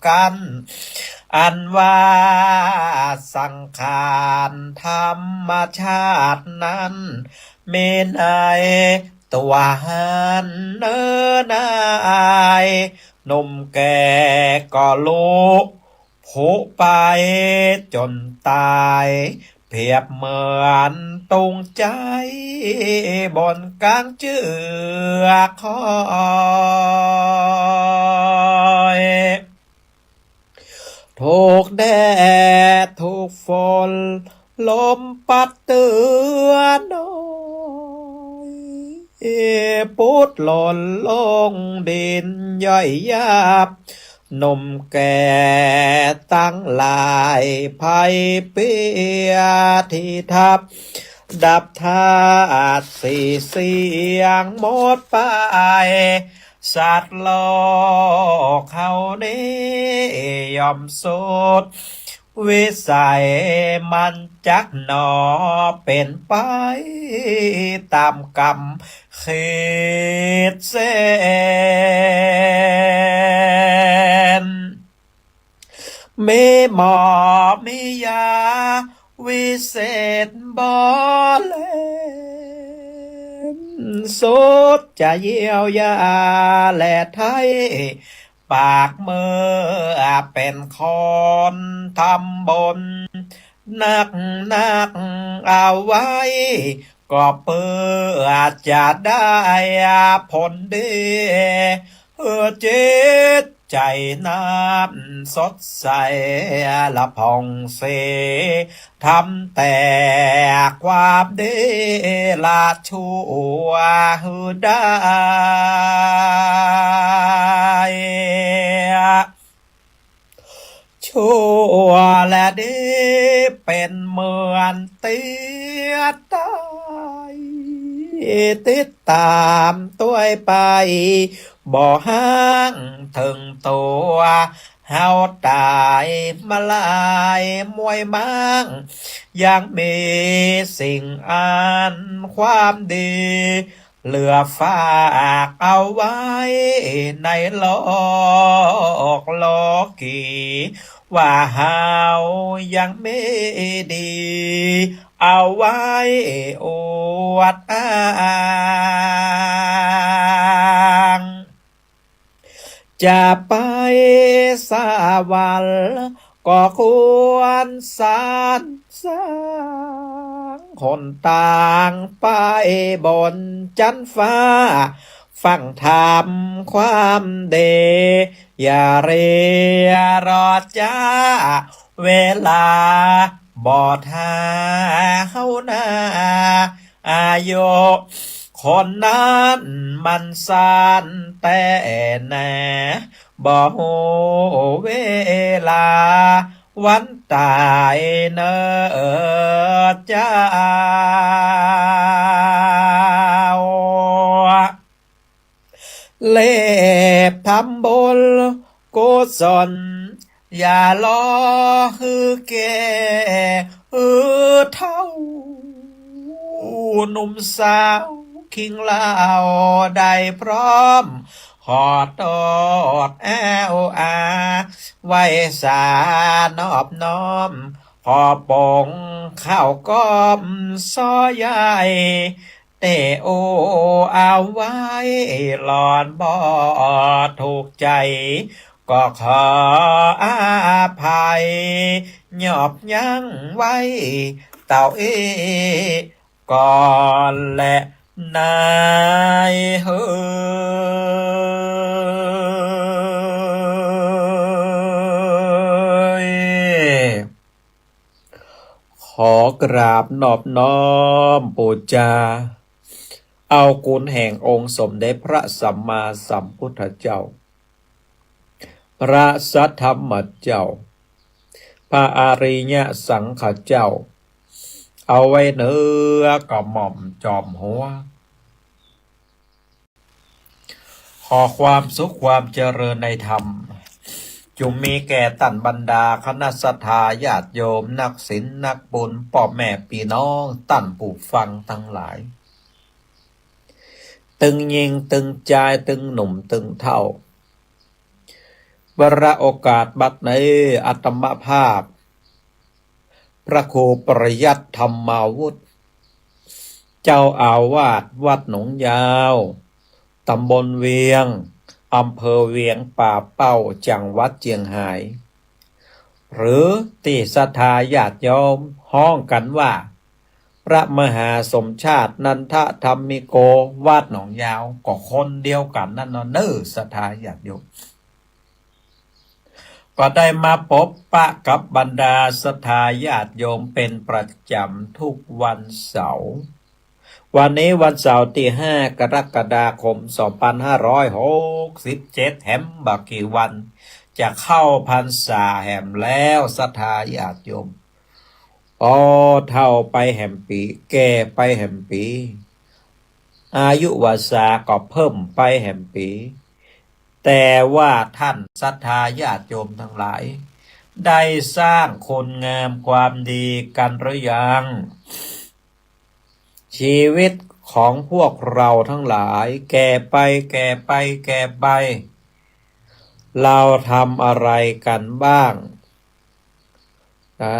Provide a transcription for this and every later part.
กันอันว่าสังขารธรรมชาตินั้นเมนไอตัวหันเนินไอหนุ่มแก่ก็รู้ผู้ไปจนตายเพียบเหมือนตุงใจบนกลางเจือกคอยถูกแดดถูกฝนลมปัดเตือนน้อยปุดหล่นลงดินย่อยยับนมแก่ตั้งลายภัยเปียที่ทับดับธาตุสี่เสียงหมดไปสัตว์โลกเขานี้ยอมสุดวิสัยมันจักหนอเป็นไปตามกรรมเขตเส้นมีหมอมียาวิเศษบ่เล่นสุดจะเยียวยาและไทยปากมือเป็นคนทำบนนักเอาไว้ก็เพื่อจะได้ผลดีจิตใจน้ำสดใสละผ่องใสทำแต่ความดีละชั่วได้ชั่วและดีเป็นเหมือนเตียตายติดตามตัวไปบ่ห้างถึงตัวเฮาตายมาลายมวยมังยังมีสิ่งอันความดีเหลือฝากเอาไว้ในโลกีว่าเฮายังไม่ดีเอาไว้อวดอ้างจะไปสวรรค์ก็ควรสารสร้างคนต่างไปบนจันฟ้าฟังธรรมความเดอย่าเรียรอจ้าเวลาบอดหาเฮานาอายุคนนั้นมันสั้นแต่แน่บ่ฮู้เวลาวันตายเนอเจ้าเล็บทำบุญกุศลอย่ารอฮือแก่เท่าหนุ่มสาวคิงเล่าได้พร้อมขอตอดแอวอาไว้สานอบน้อมพอปงข้าวก้อมซอใหญ่เตโอเอาไว้หลอนบ่ถูกใจก็ขออาภัยหยอบยั้งไว้เต่าก่อนและนายเฮยขอกราบนอบน้อมปูจาเอาคุณแห่งองค์สมเด็จพระสัมมาสัมพุทธเจ้าพระสัทธรรมเจ้าพระอริยสังฆเจ้าเอาไว้เนื้อกระหม่อมจอมหัวขอความสุขความเจริญในธรรมจงมีแก่ท่านบรรดาคณะศรัทธาญาติโยมนักศีลนักบุญพ่อแม่พี่น้องท่านผู้ฟังทั้งหลายตึงยิงตึงใจตึงหนุ่มตึงเท่า วรโอกาสบัดในอัตมภาพพระครูปริยัติธรรมาวุฒิเจ้าอาวาสวัดหนองยาวตำบลเวียงอำเภอเวียงป่าเป้าจังหวัดเจียงไฮ้หรือที่ศรัทธาญาติโยมห้องกันว่าพระมหาสมชาตินันทธรรมิโกวัดหนองยาวก็คนเดียวกันนั่นเนอะศรัทธาญาติโยมก็ได้มาพบปะกับบรรดาศรัทธาญาติโยมเป็นประจำทุกวันเสาร์วันนี้วันเสาร์ที่5 กรกฎาคม 2567แหมบักกี่วันจะเข้าพรรษาแหมแล้วศรัทธาญาติโยมเท่าไปแหมปีแก่ไปแหมปีอายุวาสาก็เพิ่มไปแหมปีแต่ว่าท่านศรัทธาญาติโยมทั้งหลายได้สร้างคุณงามความดีกันหรือยังชีวิตของพวกเราทั้งหลายแก่ไปแก่ไปแก่ไปเราทำอะไรกันบ้างนะ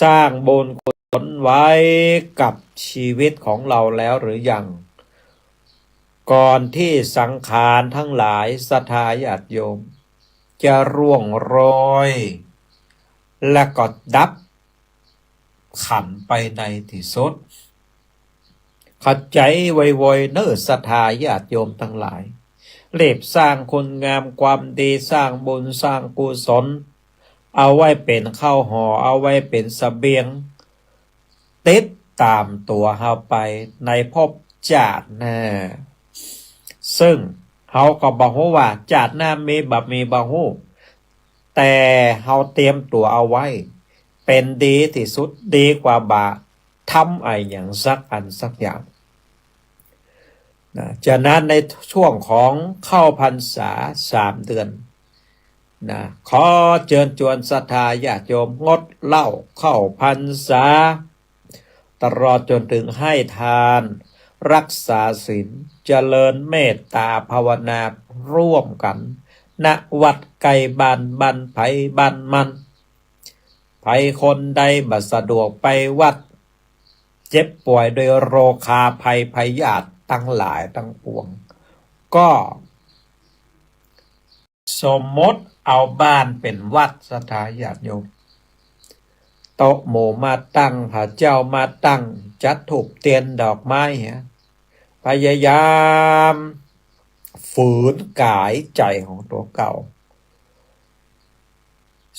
สร้างบุญกุศลไว้กับชีวิตของเราแล้วหรือยังก่อนที่สังขารทั้งหลายศรัทธาญาติโยมจะร่วงโรยและก็ดับขันไปในที่สุดเข้าใจไวๆเนอศรัทธาญาติโยมทั้งหลายเรียบสร้างคุณงามความดีสร้างบุญสร้างกุศลเอาไว้เป็นข้าวห่อเอาไว้เป็นเสบียงติดตามตัวเฮาไปในภพชาติหน้าซึ่งเฮาก็บอกว่าชาติหน้ามีบ่ฮู้แต่เฮาเตรียมตัวเอาไว้เป็นดีที่สุดดีกว่าบาทำอย่างสักอันสักอย่างจากนั้นในช่วงของเข้าพรรษา3 เดือนขอเชิญชวนศรัทธาญาติโยมงดเหล้าเข้าพรรษาตลอดจนถึงให้ทานรักษาศีลเจริญเมตตาภาวนาร่วมกันณวัดไกลบ้านบ้านไผบ้านมันไผคนใดบัดสะดวกไปวัดเจ็บป่วยโดยโรคาภัยพยาธิทั้งหลายทั้งปวงก็สมมติเอาบ้านเป็นวัดศรัทธาญาติโยมโต๊ะหมู่มาตั้งพระเจ้ามาตั้งจัดธูปเทียนดอกไม้พยายามฝืนกายใจของตัวเก่า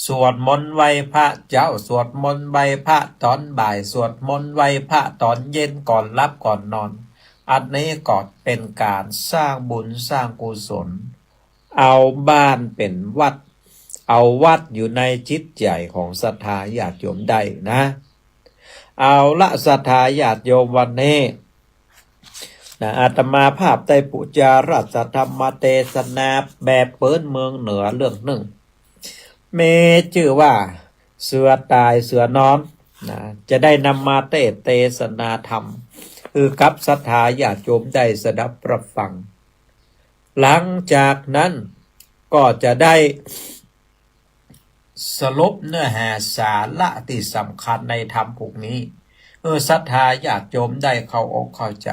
สวดมนต์ไหว้พระเจ้าสวดมนต์ไหว้พระตอนบ่ายสวดมนต์ไหว้พระตอนเย็นก่อนรับก่อนนอนอันนี้ก็เป็นการสร้างบุญสร้างกุศลเอาบ้านเป็นวัดเอาวัดอยู่ในจิตใจของศรัทธาญาติโยมได้นะเอาละศรัทธาญาติโยมวันนี้อาตมาภาพได้ปุจาราชธรรมเทศนาแบบเปิ้นเมืองเหนือเรื่องหนึ่งเมชื่อว่าเสือตายเสือนอนจะได้นำมาเทศนาธรรมคือกับศรัทธาญาติโยมได้สดับรับฟังหลังจากนั้นก็จะได้สรุปเนื้อหาสาระที่สำคัญในธรรมพวกนี้ศรัทธาญาติโยมได้เข้าอกเข้าใจ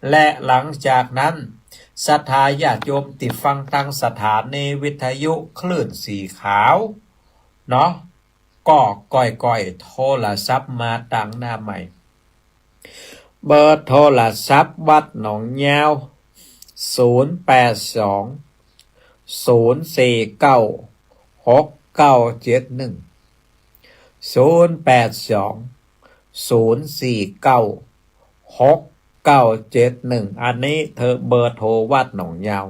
และหลังจากนั้นศรัทธาญาติโยมติดฟังทางสถานีวิทยุคลื่นสีขาวเนาะก็ก่อยโทรศัพท์มาตั้งหน้าใหม่เบอร์โทรศัพท์วัดหนองยาว0820496971อันนี้เธอเบอร์โทรวัดหนองยาว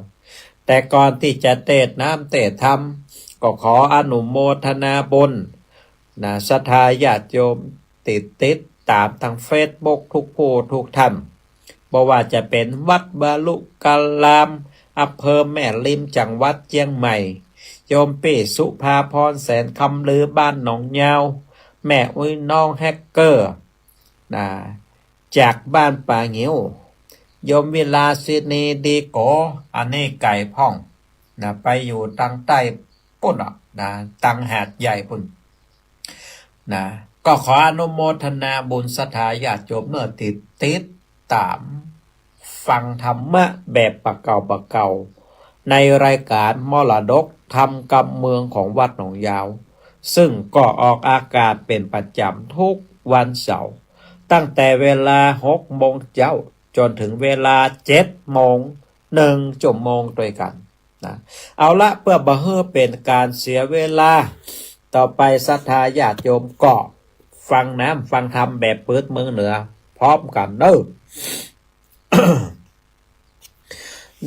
แต่ก่อนที่จะเทศน้ำเทศธรรมก็ขออนุโมทนาบุญศรัทธาญาติโยมติดตามทางเฟซบุ๊กทุกผู้ทุกท่านบ่ว่าจะเป็นวัดบาลุกาลามอำเภอแม่ริมจังหวัดเชียงใหม่โยมเป้สุภาพรแสนคำลือบ้านหนองยาวแม่อุ้ยน้องแฮกเกอร์จากบ้านป่างิ้วโยมวิลาสินีดีโกอันนี้ไก่พ่อง นะไปอยู่ตั้งใต้ปุ่นอ่ะนะตั้งหาดใหญ่ปุ่นนะก็ขออนุโมทนาบุญสถาญาติโยมเมื่อติดตามฟังธรรมะแบบปะเก่าในรายการมรดกธรรมกำเมืองของวัดหนองยาวซึ่งก็ออกอากาศเป็นประจำทุกวันเสาร์ตั้งแต่เวลา6 โมงเจ้าจนถึงเวลา7 โมง1 ชั่วโมงด้วยกันนะเอาละเพื่อบ่ให้เป็นการเสียเวลาต่อไปศรัทธาญาติโยมก็ฟังน้ำฟังธรรมแบบเปิดเมืองเหนือพร้อมกันเด้อ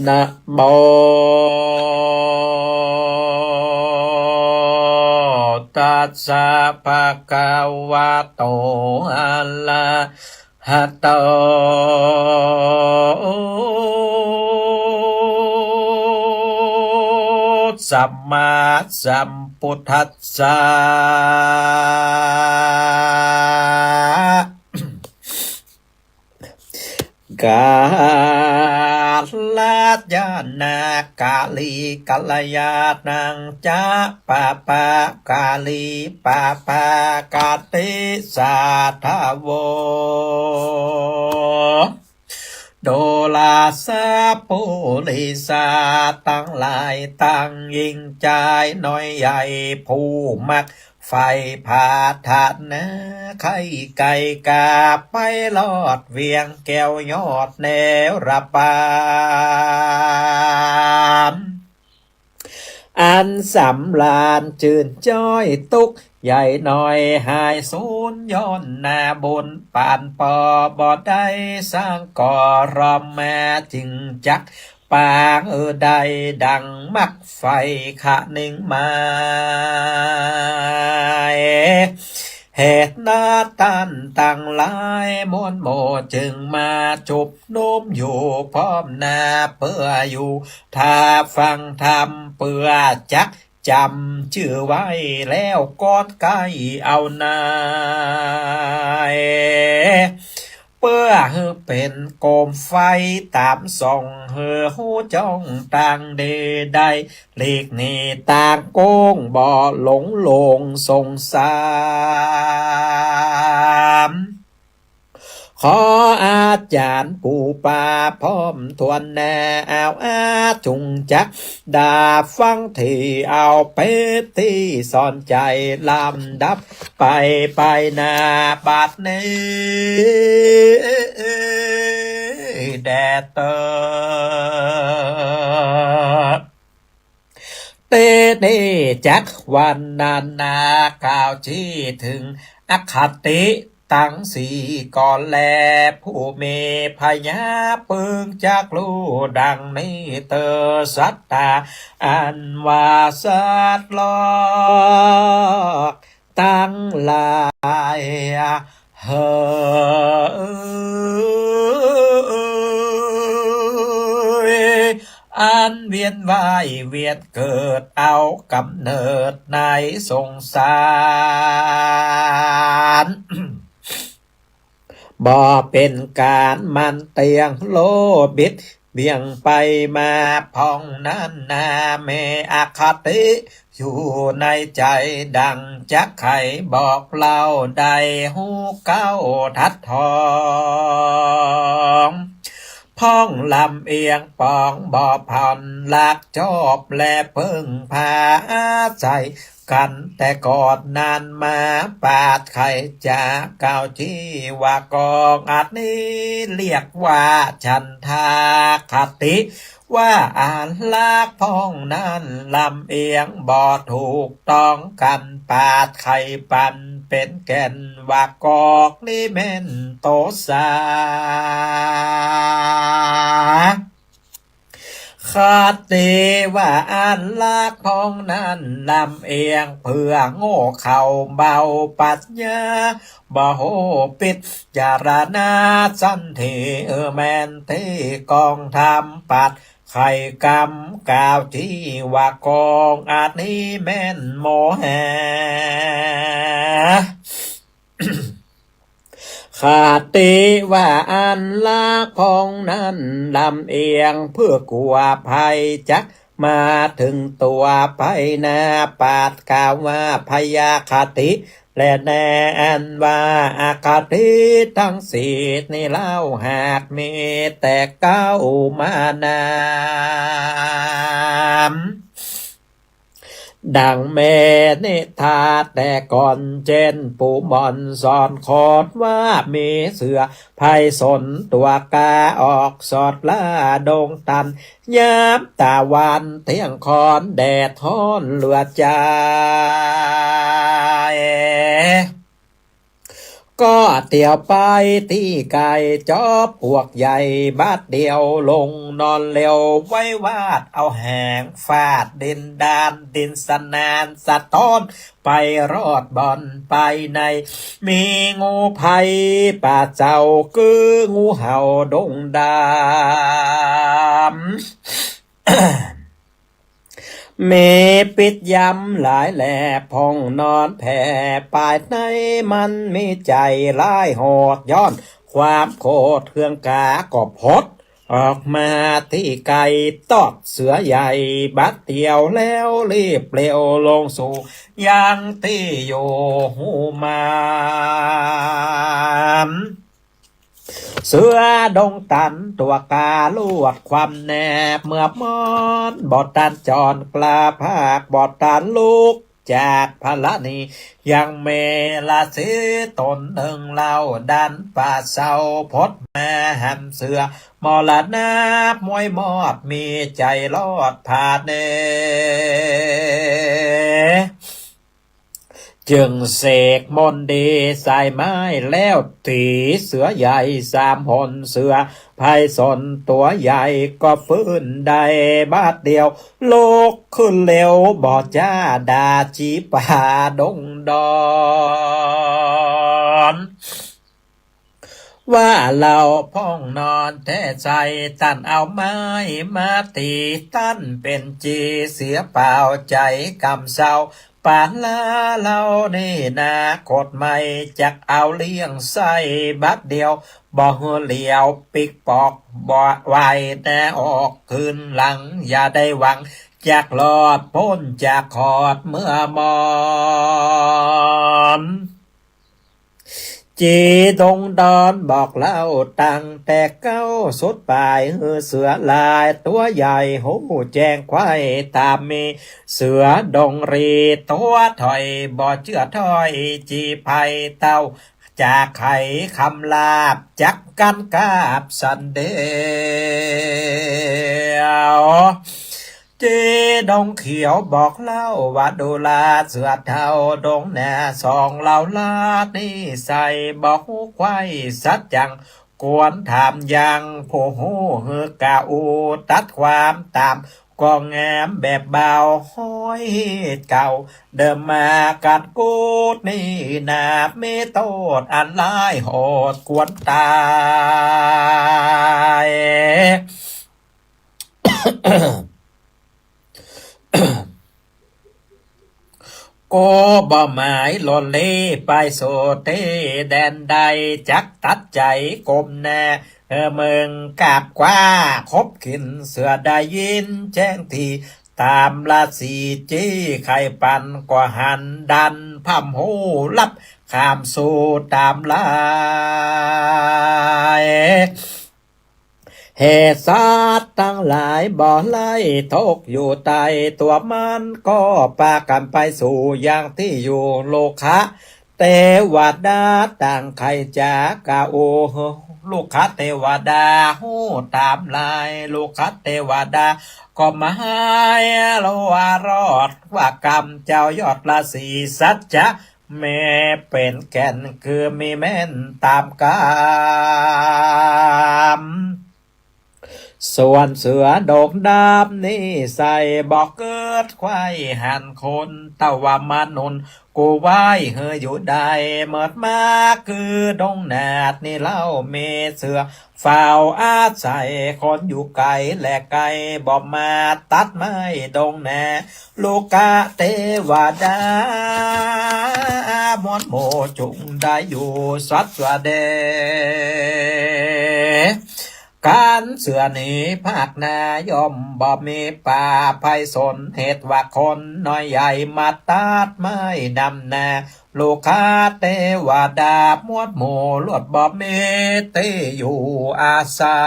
นะโมตัสสะภะคะวะโตอะระหะโตสัมมาสัมพุทธัสสะกาลยานากาลีกัลยาณังจะปะปะกาลีปะปะกาติสาทาโวโดลาสะปุริสาตั้งหลายตั้งยิ่งใจน้อยใหญ่ผู้มักไฟผาถาดนะไข่ไก่กาไปลอดเวียงแก้วยอดแนวระบามอันสำลานจืนจ้อยตุกใหญ่หน่อยหายสูญย้อนหน้าบนปานปอบอดได้สร้างก่อรอมมาจึงจักปางใดดังมักไฟขะหนึ่งมาเหตุนาตันตั้งหลายมวลโมจึงมาจุบนุ่มอยู่พร้อมหน้าเพื่ออยู่ถ้าฟังธรรมเพื่อจักจำชื่อไว้แล้วกอดใกล้เอานายเพื่อให้เป็นโคมไฟตามส่องเฮือหูจ้องต่างเดใดหลีกนี่ต่างโก้งบ่หลงหลงสงสารขออาจารย์ปู่ป่าพร้อมทวนแนวจุงจักดาฟังที่เอาไปที่สอนใจลำดับไปนาบาดนี้แดดเตอเตเนจักวันนานากล่าวชี้ถึงอคติตั้งสี่ก่อนแลผู้เมพยาปึงจากรู้ดังนี้เตอสัตตาอันว่าสัตลอกตั้งหลายเฮอันเวียนว่ายเวียนเกิดเอากำเนิดในสงสารบ่เป็นการมันเตียงโลบิดเบี่ยงไปมาพองนั้นนาเมอคติอยู่ในใจดังจักไข่บอกเล่าได้หูเก้าทัดทองพ้องลำเอียงปองบ่อผ่อนหลักจอบและเพิ่งพาใจกันแต่กอดนานมาปาดไข่จากเก่าที่ว่ากองอาจนี้เรียกว่าฉันทาคติว่าอ่านลากพ้องนั้นลำเอียงบ่ถูกต้องกันปาดไข่ปันเป็นแก่นว่ากอกนี่แม่นโตสาคาติว่าอันลากพองนั้นลำเอียงเพื่อโง่เข่าเบาปัญญาบ่โหปิดจารณาสันทีแมนที่กองทำปัดไข่กำกาวที่ว่ากองอาจนี้แม่นโมแหขาติว่าอันลากพองนั้นลำเอียงเพื่อกลัวภัยจัก มาถึงตัวไปนาปาดกล่าวว่าพยาคติและแน่นว่าอาคติทั้งสี่นี่เล่าหากมีแต่เก้ามานามดังแม่นิทาแต่ก่อนเจนปู่มอนสอนโคดว่ามีเสือภัยสนตัวกาออกสอดล่าดงตันยามตะวันเที่ยงคอนแดดท้อนเหลือใจก็เตี่ยวไปที่ไก่จอบพวกใหญ่บาดเดียวลงนอนเร็วไว้วาดเอาแหงฟาดดินดานดินสนานสะท้อนไปรอดบอนไปในมีงูภัยป่าเจ้าคืองูเห่าดงดำ เมปิดยำหลายแหล่พองนอนแผ่ปลายในมันมีใจร้ายโหดย้อนความโคตรเครื่องกากบพดออกมาที่ไก่ตอดเสือใหญ่บัดเดียวแล้วรีบเปลวลงสู่ยางที่อยู่หูมามเสือดงตันตัวกาลวดความแนบเมื่อมอนบอดตันจอนกลาภาคบอดตันลูกจากพละนียังเมลาสีตนหนึ่งเล่าดันป่าเศร้าพดแม่แหมเสือมอละนามวยมอดมีใจรอดผ่านเนจึงเสกมนดีใส่ไม้แล้วตีเสือใหญ่สามหนเสือภัยสนตัวใหญ่ก็ฟื้นได้บาดเดียวโลกขึ้นเร็วบอจ้าดาจีป่าดงดอนว่าเราพ้องนอนแท้ใจตันเอาไม้มาตีตั้นเป็นจีเสียเปล่าใจกำเศร้าปานลาเรานี่นาโคตรไม่จักเอาเลี้ยงใส่บัดเดียวบ่หัวเหลียวปิกปอกบ่ไว้แต่ออกคืนหลังอย่าได้หวังจากหลอดพ้นจากขอดเมื่อมอนจีดงดอนบอกเล่าตั้งแต่เก้าสุดปลายเสือลายตัวใหญ่หูแจงควายตามมีเสือดงรีตัวถอยบ่เชื่อถอยจีภัยเต้าจากไข่คำลาบจักกันกาบสันเดียวเจดงเขียวบอกเล่าว่าดูลาเสือเทาดงแน่สองเหล่าลาดนี่ใส่บอกหูควายสัจจังกวนถามยังผู้หูเฮือกาอูตัดความตามก็แงมแบบเบาห้อยเก่าเดิมมาการกูดนี่นาไม่โตดอันลายโหดกวนตายก็บ่หมายหล่นเล่ไปโซเตแดนใดจักตัดใจกลมแน่เมืองกาบกว่าคบขินเสือได้ยินแจ้งทีตามราศีจี้ไข่ปันกว่าหันดันพัมหูลับข้ามสู่ตามลายเหตุสัตว์ทั้งหลายบ่อไล่ทกอยู่ใต้ตัวมันก็ปากันไปสู่อย่างที่อยู่โลคะเทวดาต่างใครจากาโอลูกค้าเทวดาหูตามลายลูกค้าเทวดาก็มาให้โลวารอดว่ากรรมเจ้ายอดราศีสัจจะแม่เป็นแก่นคือมีแม่นตามกรรมส่วนเสือโดกดำนี่ใส่บอกเกิดควายหันคนตะวันมนุนกูไหวเฮยอยู่ได้เมิดมาคือดงนาดนี่เล่าเมเสือเฝ้าอาศัยคนอยู่ไกลและไกลบอกมาตัดไม้ดงแน่ลูกะเทวดามอนโมจุงได้อยู่สัตว์เด การเสือหนีภาคนายอมบ่มีป่าภัยสนเหตุว่าคนน้อยใหญ่มาตัดไม้ดำนาลูกค้าเทวดามวดหมู่ลวดบ่มีตีอยู่อาศั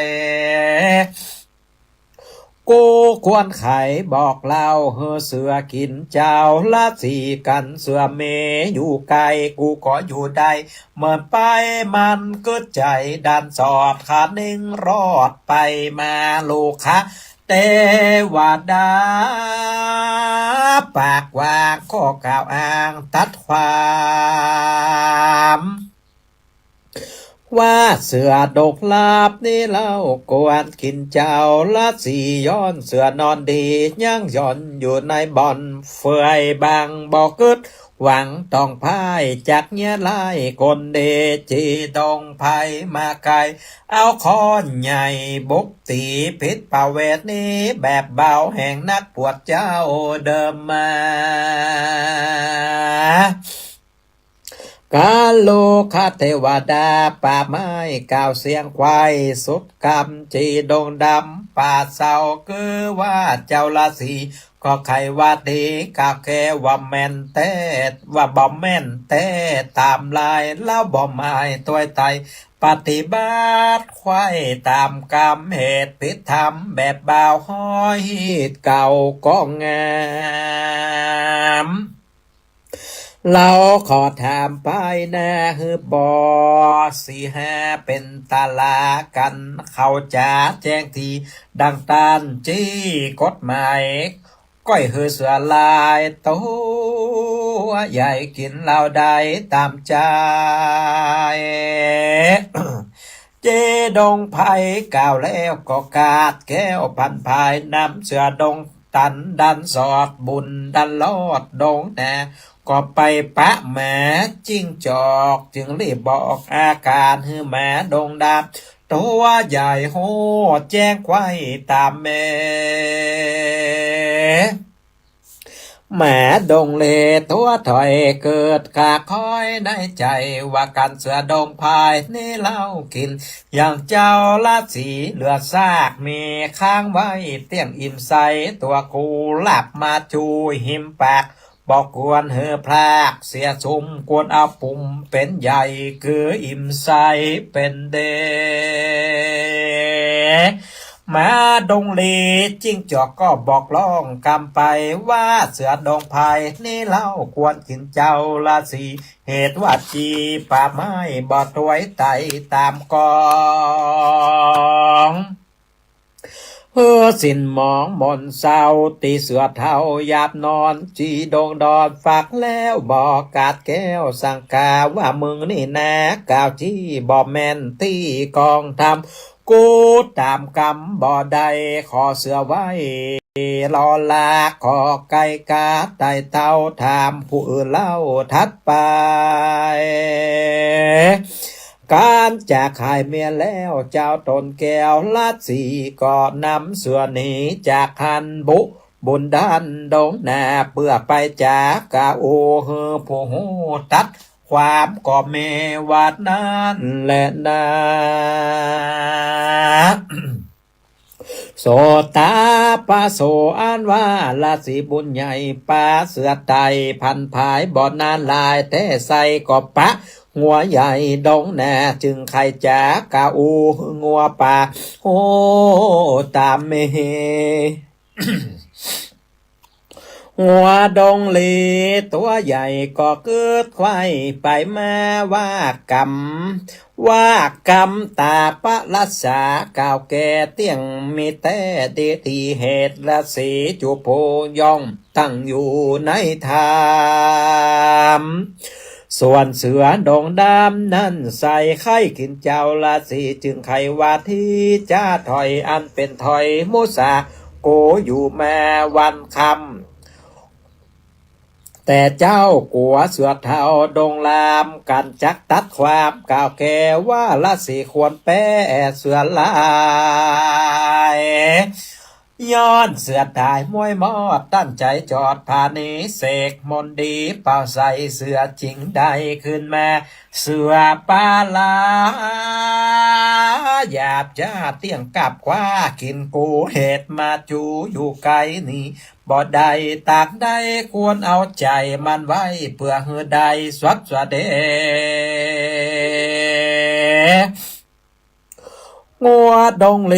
ยกูควรไขบอกเล่าเฮอเสือกินเจ้าละสีกันเสือเมอยู่ไกลกูก็อยู่ได้เหมือนไปมันก็ใจดันสอดขานิ่งรอดไปมาลูกค้าเทวดาปากวางข้อกล่าวอ้างตัดความว่าเสือดกลาบนี่เล่ากวนกินเจ้าละสีย้อนเสือนอนดีย่างย่อนอยู่ในบ่อนเฟื่อยบางบอกกึดหวังต้องพายจากเนี้ยไล่คนเดจีตองภัยมาไกลเอาคอนใหญ่บุกตีพิษป่าเวทนี้แบบเบาแห่งนักปวดเจ้าเดิมมากาโลคาเทวดาป่าไม้ก่าวเสียงควายสุดกำจีดงดำป่าเศร้าคือว่าเจ้าละสีก็ใครว่าดีกาแค่ว่าแม่นเต้ว่าบ่แม่นเต้ตามลายแล้วบ่หมายตัวไตปฏิบัติควายตามกรรมเหตุผิดธรรมแบบบ่าวห้อยเก่าก็งามเราขอถามไปนะฮือบอสีหาเป็นตาลากันเขาจะแจ้งทีดังตานจี้กฎหมายก้อยหือเสือลายตัวใหญ่กินเราได้ตามใจ เจดงไผ่ก่าวแล้วก็กาดแก้วพันภายน้ำเสือดงตันดันสอดบุญดันลอดดงแน่ก็ไปปะแหมจิ้งจอกจึงรีบบอกอาการฮือแหมดงดำตัวใหญ่โหแจ้งไว้ตามแม่แหมดงเลตัวถอยเกิดกาคอยในใจว่ากันเสือดงพายนี่เล่ากินอย่างเจ้าละสีเหลือซากมีค้างไว้เตี้ยงอิ่มใสตัวกูหลับมาจูหิมปากบอกกวนเหือพลากเสียสุมกวนเอาปุ่มเป็นใหญ่คืออิ่มใสเป็นเดมาดงลีจิ้งจอกก็บอกร้องกำไปว่าเสือดงพายนี่เล่าควรกินเจ้าละสีเหตุว่าจีป่าไม้บ่ตวยไตตามกองสินหมองมนเศร้าตีเสือเท่าหยาบนอนจีดงดอนฝากแล้วบอกกาดแก้วสังกาว่ามึงนี่นะกาวจีบอกแม่นตีกองทำกูตามกำบ่ได้ขอเสือไว้รอลาขอไก่กาไต่เต้าถามผู้อื่นเล่าทัดไปการจากขายเมียแล้วเจ้าตนแก้วลัดสีก็นำเสือหนีจากหันบุญดันดงนาเพื่อไปจากกาโอเฮอผู้หูตัดความก็เมวาดนั้นแหละนาโสตาปะโสอันว่าลาสีบุญใหญ่ปาเสือไตพันภายบ่อนานลายแต่ใส่ก็ปะงัวใหญ่ดงแน่จึงใครจากกาอูงัวป่าโอ้ตามเมหัวดงลีตัวใหญ่ก็เกิดควายไปมาว่ากำตาปะรัสาก่าวแก่เตียงมีแต่เดทีเหตุละสีจุโพยองตั้งอยู่ในธรรมส่วนเสือดงดำนั่นใส่ไข่กินเจ้าละสีจึงไขว่าที่จ้าถอยอันเป็นถอยมุสาโกอยู่แม่วันคำแต่เจ้ากัวเสือเท่าดงลามกันจักตัดความกล่าวแก่ว่าละสีควรแป้เสือลายย้อนเสือตายมวยมอดตั้งใจจอดพานีเสกมนดีเป่าใส่เสือจริงได้ขึ้นมาเสือปลาลา หยาบจ้าเตียงกับกว่ากินกูเหตุมาจูอยู่ไกลนี่บ่ได้ตากได้ควรเอาใจมันไว้เพื่อเฮือใดสวัสดีงัวดงเล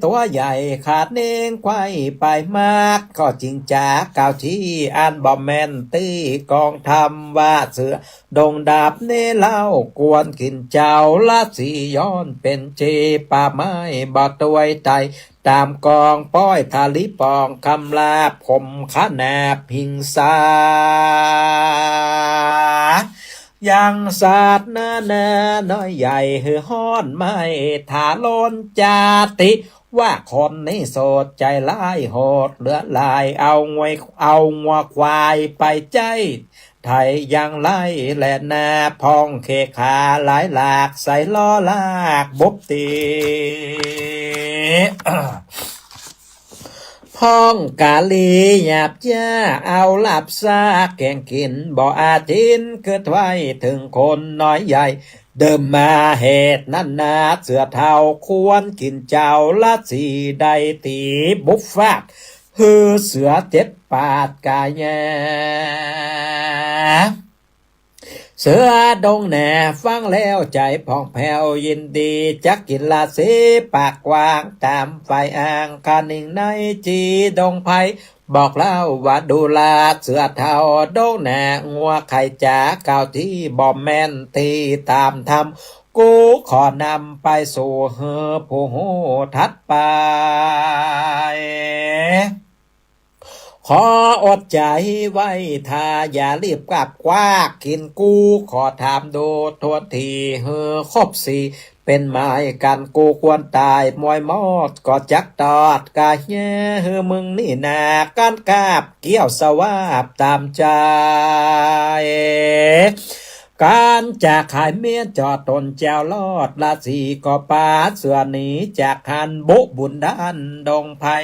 ตัวใหญ่ขาดเน่งไขว้ไปมากก็จริงจากกล่าวที่อันบอมแมนตีกองทำว่าเสือดงดาบเนเล่ากวนกินเจ้าละสีย้อนเป็นเจป่าไม้บ่อตัวไตตามกองป้อยทาลิปองคำลาผมขนาบพิงสายังศาสนาน้อยใหญ่หือฮ้อนไม่ถาโลนจาติว่าคนนี้โสดใจร้ายโหดเหลือลายเอางัวควายไปใจไทยยังไล่แลนาพองเคขาหลายหลากใส่ล้อลากบุบตีพ้องกาลีหยาบจ้าเอาหลับซาแกงกินบ่อาทินเกิดไว้ถึงคนน้อยใหญ่เดิมมาเหตุนั้นนาเสือเทาควรกินเจ้าละสีใดตีบุฟฟาดฮือเสือเจ็ดปาดกายแยเสือดงแหน่ฟังแล้วใจผ่องแผ้วยินดีจักกินลาสีปากกว้างตามไฟอ่างคานิ่งในจีดงไพบอกเล่าว่าดูลาเสือเทาดงแหน่งัวไข่จ๋าเก่าที่บอมแมนตีตามทำกูขอนำไปสู่เฮอผู้หูทัดไปขออดใจไว้ถ้าอย่ารีบกลับกว่ากินกูขอถามดูทวนทีเฮอครบสี่เป็นหมายกันกูควรตายมวยมอดก็จักตอดกาแย่เฮอมึงนี่นากันกาบเกี่ยวสวาบตามใจการจากขายเมียจอดตนแจวลอดลาสีก็ปาเสือหนีจากหันบุบุญด้านดงไผ่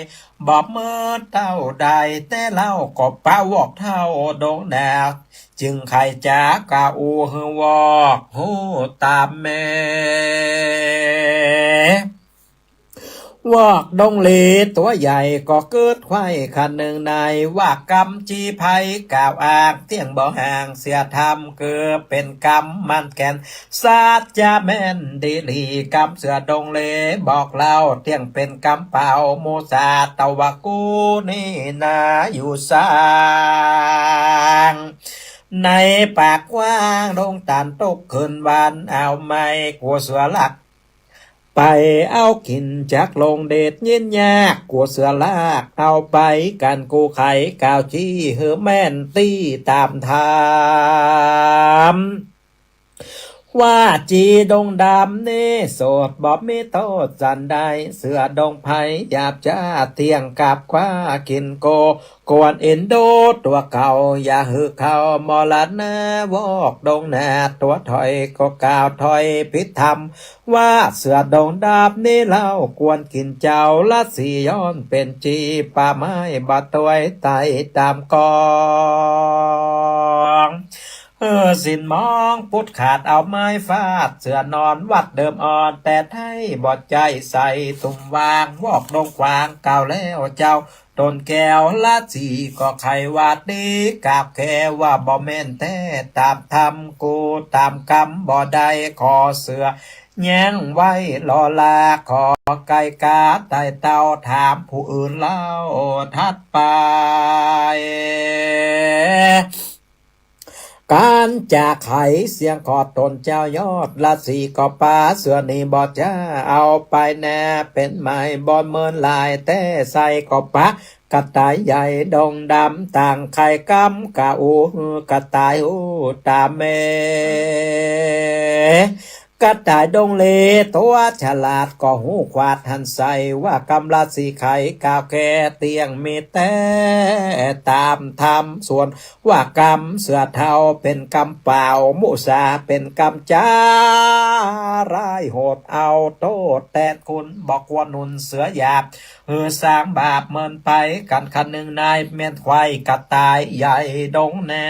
บอกเมื่อเท่าใดแต่เล่าก็ป้าวอกเท่าดงแดดจึงใครจากาอูฮือวอกหูตามแม่วอกดงเลตัวใหญ่ก็เกิดไข่ขันหนึ่งในว่ากรรมจีไพกล่าวอ้างเที่ยงบ่ห่างเสียธรรมเกิดเป็นกรรมมันแก่นซาดจาแม่นดีลีกรรมเสือดงเลบอกเล่าเที่ยงเป็นกรรมเป่าโมซาตะวะกูนี่นาอยู่สร้างในปากกว้างดงตันตกคืนวันเอาไม่กลัวเสือหลักไปเอากินจากลงเดชเย็นยากกลัวเสือลากเอาไปกันกูไข่กาวจี้เฮอแม่นตีตามทามว่าจีดงดำเน่โสดบอบไม่โตสันได้เสือดงไผ่หยาบจ้าเตียงกับคว้ากินโกกวนเอ็นโดตัวเก่าอย่าหือเขามอลนาวอกดงนาตัวถอยก็กล่าวถอยพิธรรมว่าเสือดงดำนี่เล่ากวนกินเจ้าละสีย้อนเป็นจีป่าไม้บาดตัวไตตามกองสินมองพุดขาดเอาไม้ฟาดเสือนอนวัดเดิมอ่อนแต่ไทยบอดใจใส่ตุ่มวางวอกดงควางเก่าแล้วเจ้าต้นแก้วละสีก็ไขวาดดีกาบแค่ว่าบ่แม่นแท้ตามทำกูตามกำบ่ได้ขอเสือแย้งไว้รอลาขอไก่กาไต่เต้าถามผู้อื่นเล่าทัดไปการจากไขเสียงขอดตนเจ้ายอดละสีก็ป้าเสือนี่บอจ้าเอาไปแน่เป็นไม้บอนเมินลายแต่ใส่ก็ปะกระต่ายใหญ่ดงดำต่างไข่กำกะอูกระต่ายอูตามเมกระต่ายดงเลตัวฉลาดก็หูควาดหันใส่ว่ากำลาสีไข่กาวแก่เตียงมีแต่ตามทำส่วนว่ากำเสือเทาเป็นกำเปล่ามุสาเป็นกำจ้าร้ายโหดเอาโตแต่คุณบอกว่านุนเสือหยาบสร้างบาปเมินไปกันคันหนึ่งนายเมียนควายกระต่ายใหญ่ดงแน่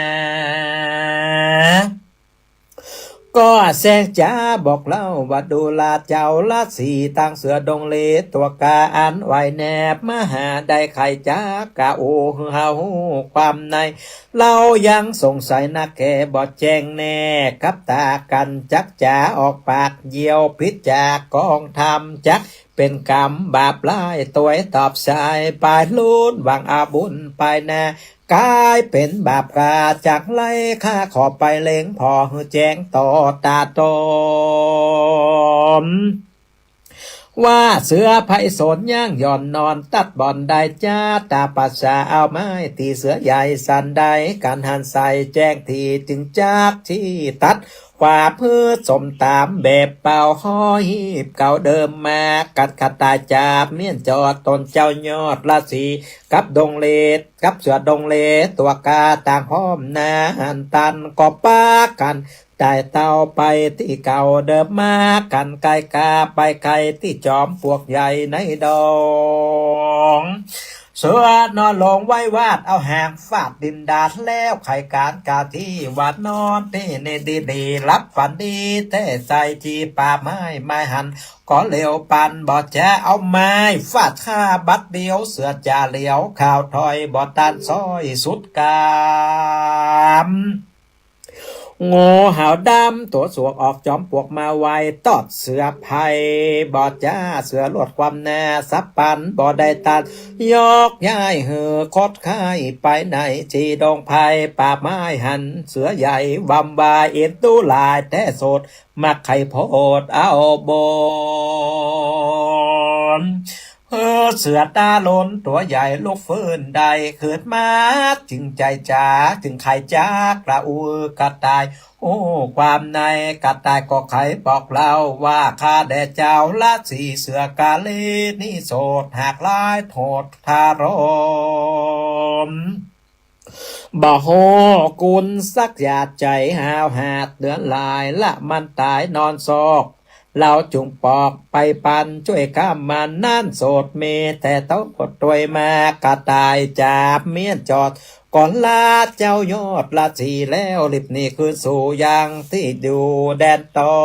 ก็แซงจ้าบอกเล่าว่าดูลาเจ้าละสีตั้งเสือดงเลตัวกาอันไว้แนบมาหาได้ไข่จ้ากะโอเฮาความในเรายังสงสัยนะแกบอดแจ้งแน่กับตากันจักจ๋าออกปากเยี่ยวพิษจากกองทำจักเป็นกรรมบาปลายตัวตอบสายปลายลุ้นวางอาบุญไปแน่กลายเป็นบาปกาจากไล่ข้าขอไปเล็งพอแจ้งต่อตาตมว่าเสือไพศาลย่างย่อนนอนตัดบ่อนได้จ้าตาปัสสาเอาไม้ตีเสือใหญ่สันใดการหันใส่แจ้งทีจึงจากที่ตัดกว่าเพื่อสมตามแบบเป่าห้อยบเก่าเดิมมากัดขัดตาจาบเมียนจอดตนเจ้ายอดราศีกับดงเลดกับเสือดงเลตัวกาต่างพร้อมนาหันตันก็ป้ากันได้เต้าไปที่เก่าเดิมมากันไกลกาไปไกลที่จอมปลวกใหญ่ในดองเสือนอนลงไว้วาดเอาหางฟาดดินดาดแล้วไข่การกาที่วาดนอนที่ในดีรับฝันดีแต่ใจจีป่าไม้หันก็เหลียวปันบอดจะเอาไม้ฟาดข้าบัดเดียวเสือจ่าเหลียวข่าวถอยบอดตันซอยสุดกามโง่หาวดำตัวสวกออกจอมปลวกมาไวตอดเสือไผ่บอดจ้าเสือลวดความแน่สับปันบอดได้ตัดยกย้ายเหือคดค่ายไปไหนจีดงไผ่ป่าไม้หันเสือใหญ่วำวายเอ็นตู้ลายแต่โสดมักไข่โพดเอาบนเสือตาล้นตัวใหญ่ลูกฟื้นได้เกิดมาจึงใจจ้าจึงไข่จ้ากระอือกระต่ายโอ้ความในกระต่ายก็ไขบอกเล่าว่าข้าแด่เจ้าละสีเสือกาลีนี่โสดหากลายโทษทารมบ่โหกุลสักหยาดใจหาวหาดเดือนลายละมันตายนอนซอกเราจุงปอกไปปันช่วยข้ามมันนั่นโสดเมแต่ต้องกดตัวมากระต่ายจับเมียนจอดก่อนลาเจ้ายอดลาสีแล้วรีบนี่คือสู่ยังที่ดูแดนตอ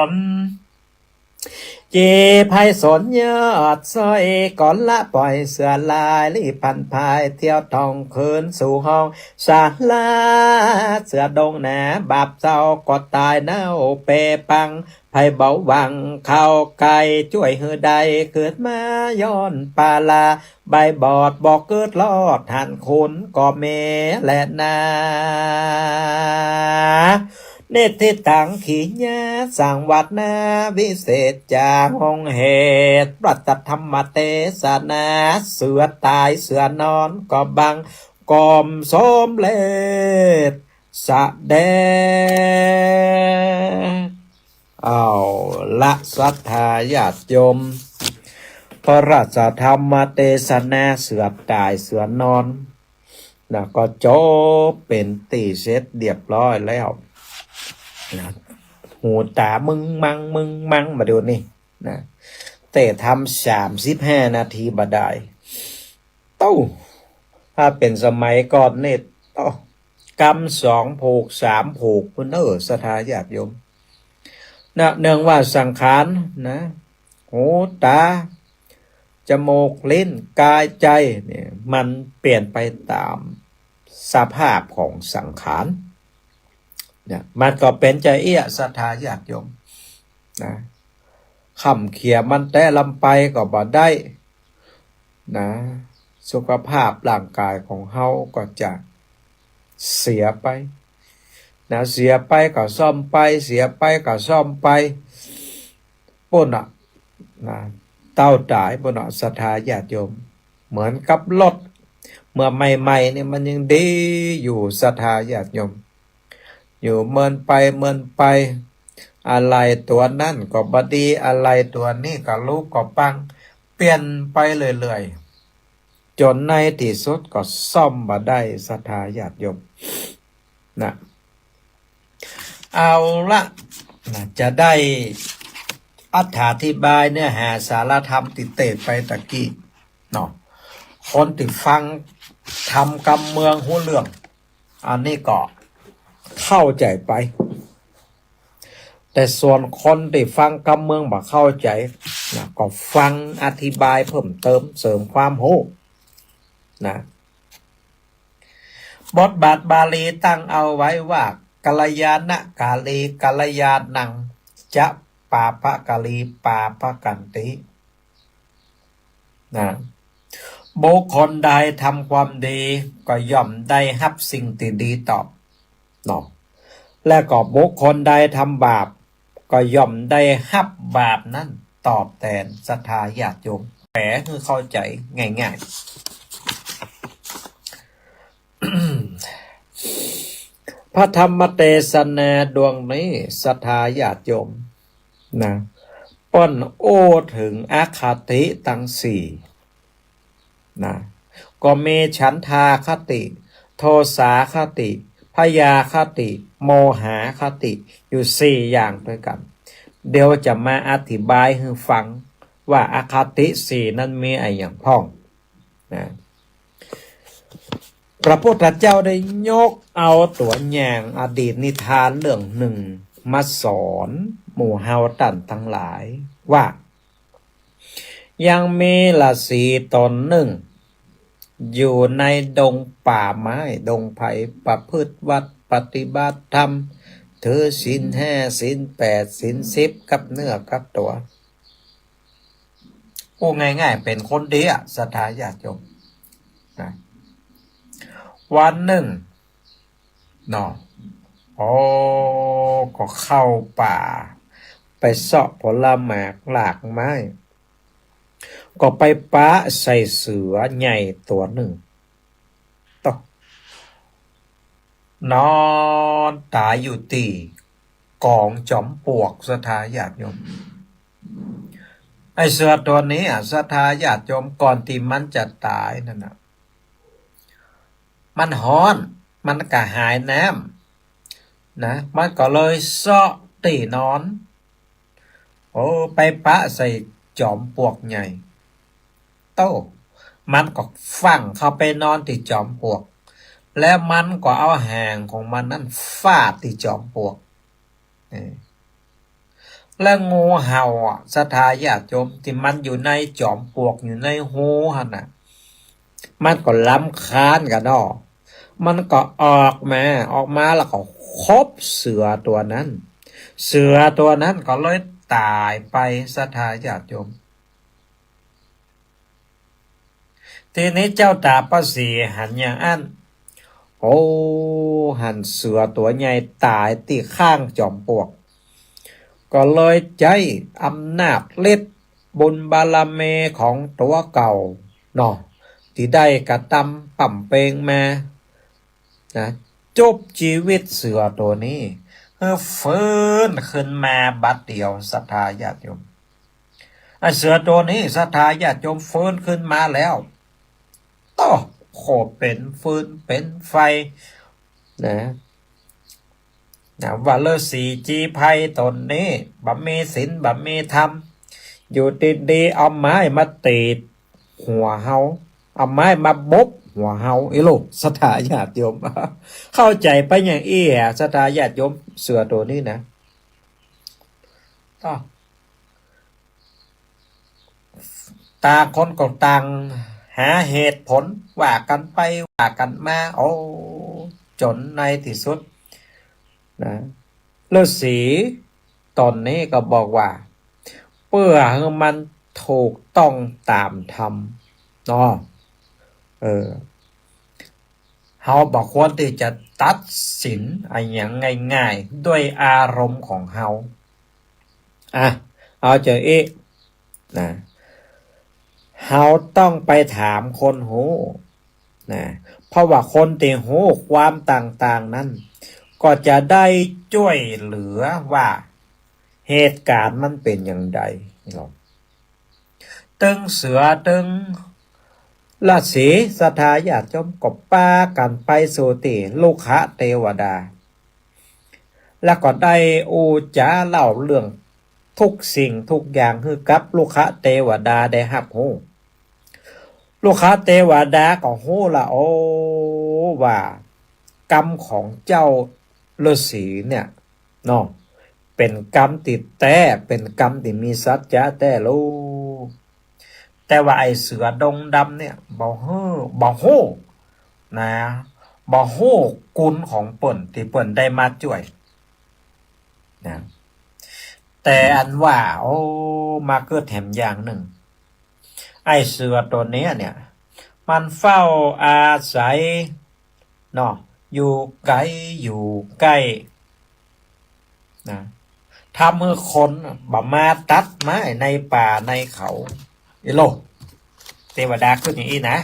นเจไพศาลยอดซอยก่อนละปล่อยเสือลายรีบพันพายเที่ยวทองคืนสู่ห้องศาลาเสือดงหนาบาปเจ้าก็ตายเน่าเปปังไผเบาวังเข้าไก่ช่วยเฮือใดเกิดมาย้อนปาลาใบบอดบอกเกิดลอดหันคุณก็เมและนาเนติตังขีญาสั่งวัดนาวิเศษจาห้องเหตุปรัตธรรมเตสนาเสือตายเสือนอนก็บังกอมสมเลศสะแดงเอาละสัทธาญาติโยมพระราชธรรมเทศนาเสือตายเสือนอนนะก็จบเป็นตีเสร็จเรียบร้อยแล้วนะหูตามึงมังมาดูนี่นะแต่ทำ35 นาทีบ่ได้เต้าถ้าเป็นสมัยก่อนเนี่ยต้องกำ2 ผูก 3 ผูกเนอสถาญาติโยมนะเนื่องว่าสังขารนะหูตาจมูกลิ้นกายใจเนี่ยมันเปลี่ยนไปตามสภาพของสังขารเนี่ยมันก็เป็นใจเอี้ยศรัทธาญาติโยมนะคำเขียมันแต่ลำไปก็บ่ได้นะสุขภาพร่างกายของเฮาก็จะเสียไปนะเสียไปก็ซ่อมไปเสียไปก็ซ่อมไปปุ่นอ่ะนะเต้าตายปุ่นอ่ะศรัทธาญาติโยมเหมือนกับรถเมื่อใหม่ๆเนี่ยมันยังดีอยู่ศรัทธาญาติโยมอยู่เมินไปอะไรตัวนั่นก็บดีอะไรตัวนี้ก็ลูกก็ปังเปลี่ยนไปเรื่อยๆจนในที่สุดก็ซ่อมบ่ได้ศรัทธาญาติโยมนะเอาละนะจะได้อธิบายเนื้อหาสารธรรมติเตไปตะกี้เนาะคนที่ฟังทำกำเมืองหัวเรื่องอันนี้ก็ท เข้าใจไปแต่ส่วนคนที่ฟังการเมืองบ่เข้าใจนะก็ฟังอธิบายเพิ่มเติมเสริมความรู้นะบทบาทบาลีตั้งเอาไว้ว่ากัลยาณกาลีกัลยาณังจะปาปะกาลีปาปะกันตินะบุคคลใดทำความดีก็ย่อมได้รับสิ่งที่ดีตอบเนาะและก็บุคคลใดทำบาปก็ย่อมได้รับบาปนั้นตอบแทนศรัทธาญาติโยมแปลคือเข้าใจง่ายๆ พระธรรมเทศนาดวงนี้ศรัทธาญาติโยมนะป้อนโอ้ถึงอาคติตั้งสี่นะก็มีฉันทาคติโทสาคติพยาคติโมหาคติอยู่สี่อย่างด้วยกันเดี๋ยวจะมาอธิบายให้ฟังว่าอาคติสี่นั้นมีอะไรอย่างพ้องนะพระพุทธเจ้าได้ยกเอาตัวอย่างอดีตนิทานเรื่องหนึ่งมาสอนหมู่เฮาตันทั้งหลายว่ายังมีฤาษีตนหนึ่งอยู่ในดงป่าไม้ดงไผ่ประพฤติวัดปฏิบัติธรรมถือศีลห้าศีลแปดศีลสิบกับเนื้อกับตัวโอ้ง่ายๆเป็นคนดีอะศรัทธาญาติโยมนะวันหนึ่งเนาะก็เข้าป่าไปเสาะผลหมากหลากไม้ก็ไปปะใส่เสือใหญ่ตัวหนึ่งต่อนอนตายอยู่ตีกองจอมปลวกศรัทธาญาติโยมไอเสือตัวนี้ศรัทธาญาติโยมก่อนที่มันจะตายนั่นนะมันฮ้อนมันกระหายน้ำนะมันก็เลยเสาะตีนอนไปปะใส่จอมปลวกใหญ่โตมันก็ฝังเข้าไปนอนที่จอมปลวกแล้วมันก็เอาหางของมันนั้นฟาดที่จอมปลวกแล้วงูเห่าศรัทธาญาติโยมที่มันอยู่ในจอมปลวกอยู่ในหูหั่นน่ะมันก็รำคาญกันเนาะมันก็ออกมาแล้วก็คบเสือตัวนั้นเสือตัวนั้นก็เลยตายไปศรัทธาญาติโยมทีนี้เจ้าตาประสีหันอย่างอันหันเสือตัวใหญ่ตายที่ข้างจอมปลวกก็เลยใจอำนาจฤทธิ์บุญบารมีของตัวเก่าเนาะที่ได้กระทำปั่มเปงมานะจบชีวิตเสือตัวนี้ฟื้นขึ้นมาบัดเดียวศรัทธาญาติโยมเสือตัวนี้ศรัทธาญาติโยมฟื้นขึ้นมาแล้วโคเป็นฟืนเป็นไฟนะว่าฤาษีจีไพตนนี้บ่มีศีลบ่มีธรรมอยู่ดีๆเอาไม้มาตีหัวเฮาเอาไม้มาบกหัวเฮาอีลูกศรัทธาญาติโยมเข้าใจไปอย่างศรัทธาญาติโยมเสือตัวนี้นะตาคนก็ต่างหาเหตุผลว่ากันไปว่ากันมาจนในที่สุดนะฤาษีตอนนี้ก็บอกว่าเพื่อให้มันถูกต้องตามธรรมเนาะเฮาบอกควรที่จะตัดสินอย่างง่ายๆด้วยอารมณ์ของเฮาเอาเจอนะเฮาต้องไปถามคนหูนะเพราะว่าคนที่หูความต่างๆนั้นก็จะได้ช่วยเหลือว่าเหตุการณ์มันเป็นอย่างไรตึงเสือตึงฤาษีศรัทธาญาติโยมก็ปากันไปสู่ที่ลูกค้าเทวดาแล้วก็ได้อูจาเล่าเรื่องทุกสิ่งทุกอย่างคือกับลูกค้าเทวดาได้รับรู้ลูกค้าเทวดาก็รู้ละว่ากรรมของเจ้า ฤาษีเนี่ยเนาะเป็นกรรมติดแต่เป็นกรรมที่มีสัจจะแต่รู้แต่ว่าไอเสือดงดำเนี่ยบ่ฮู้นะบ่ฮู้กุลของเปิ่นที่เปิ่นได้มาช่วยนะแต่อันว่ามาเกิดแถมอย่างหนึ่งไอเสือตัวนี้เนี่ยมันเฝ้าอาศัยเนาะอยู่ไกลอยู่ใกล้นะทำให้คนบ่มาตัดไม้ในป่าในเขาอีโลเทวดาขึ้นอย่างนี้นะ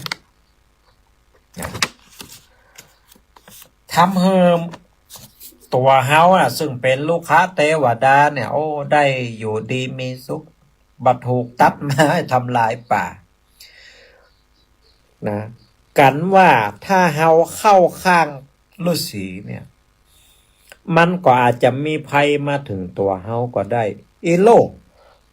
ทำให้ตัวเฮาซึ่งเป็นลูกค้าเทวดาเนี่ยได้อยู่ดีมีสุขบัดถูกตัดไม้ทำลายป่านะกันว่าถ้าเฮาเข้าข้างฤาษีเนี่ยมันก็อาจจะมีภัยมาถึงตัวเฮาก็ได้อีโล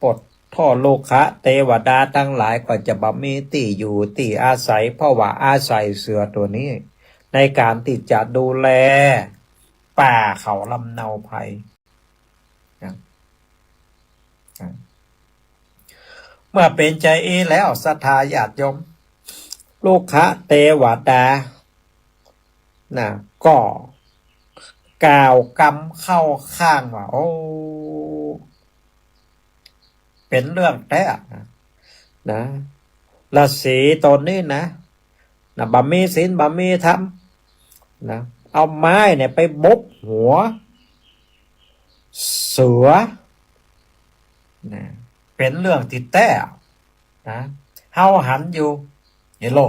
ปลดท่อโลคะเทวดาทั้งหลายก็จะบ่มีที่อยู่ที่อาศัยเพราะว่าอาศัยเสือตัวนี้ในการที่จะดูแลป่าเขาลำเนาภัยเมื่อเป็นใจแล้วศรัทธาญาติโยมโลคะเทวดานะก็กล่าวกรรมเข้าข้างว่าเป็นเรื่องแท้นะฤาษีตนนี้นะบ่มีศีลบ่มีธรรมนะเอาไม้เนี่ยไปบกหัวเสือนะเป็นเรื่องติดแต้นะเฮาหันอยู่นี่โล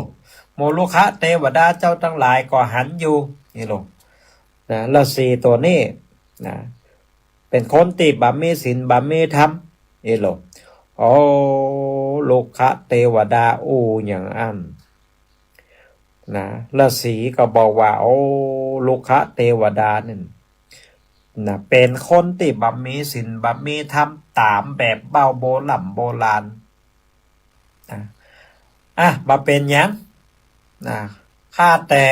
โมลุคะเทวดาเจ้าทั้งหลายก็หันอยู่นี่โลนะฤาษีตัวนี้นะเป็นคนที่บ่มีศีลบ่มีธรรมนี่โลโลคะเทวดาอย่างอันนะฤาษีก็บอกว่าโลคะเทวดานั่นนะเป็นคนที่บ่มีศีลบ่มีธรรมตามแบบเบ้าโบราณนะบ่เป็นหยังนะข้าแต่